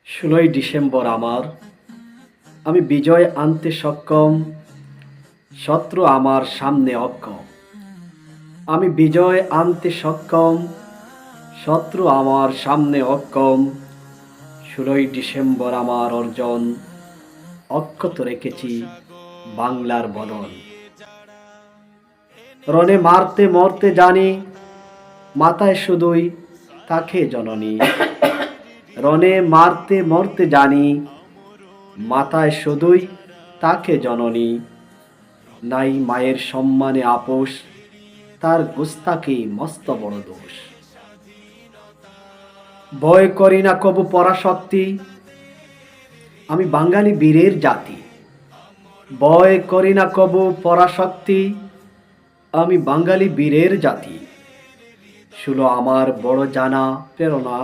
16ই December আমার, আমি বিজয় আনতে সক্ষম, শত্রু আমার সামনে অক্ষম। আমি বিজয় আনতে সক্ষম, শত্রু আমার সামনে অক্ষম। 16ই ডিসেম্বর আমার অর্জন, অক্ষত রেখেছি বাংলার বদন। রণে মারতে মরতে জানি, মাথায় শুধুই থাকে জননী। রণে মারতে মরতে জানি, মাথায় শুধুই তাকে জননী। নাই মায়ের সম্মানে আপোষ, তার গুস্তাকি মস্ত বড় দোষ। ভয় করি না কবু পরাশক্তি, আমি বাঙালি বীরের জাতি। ভয় করি না কবু পরাশক্তি, আমি বাঙালি বীরের জাতি। শুলো আমার বড় জানা প্রেরণা,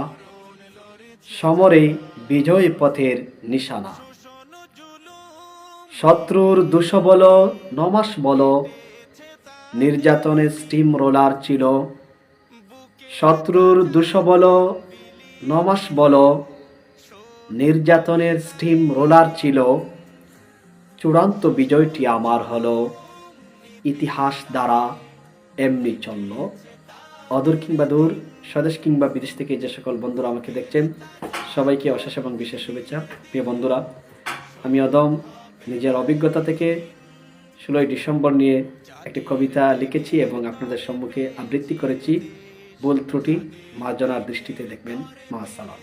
সমরে বিজয় পথের নিশানা। শত্রুর দুশো বলো নমাস বলো, নির্যাতনের স্টিম রোলার ছিল। শত্রুর দুশো বলো নমাস বলো, নির্যাতনের স্টিম রোলার ছিল। চূড়ান্ত বিজয়টি আমার হলো, ইতিহাস দ্বারা এমনি চলল। অদূর কিংবা দূর, স্বদেশ কিংবা বিদেশ থেকে যে সকল বন্ধুরা আমাকে দেখছেন, সবাইকে অশেষ এবং বিশেষ শুভেচ্ছা। প্রিয় বন্ধুরা, আমি অদম নিজের অভিজ্ঞতা থেকে 16ই ডিসেম্বর নিয়ে একটি কবিতা লিখেছি এবং আপনাদের সম্মুখে আবৃত্তি করেছি। ভুল ত্রুটি মার্জনার দৃষ্টিতে দেখবেন। মা আসসালাম।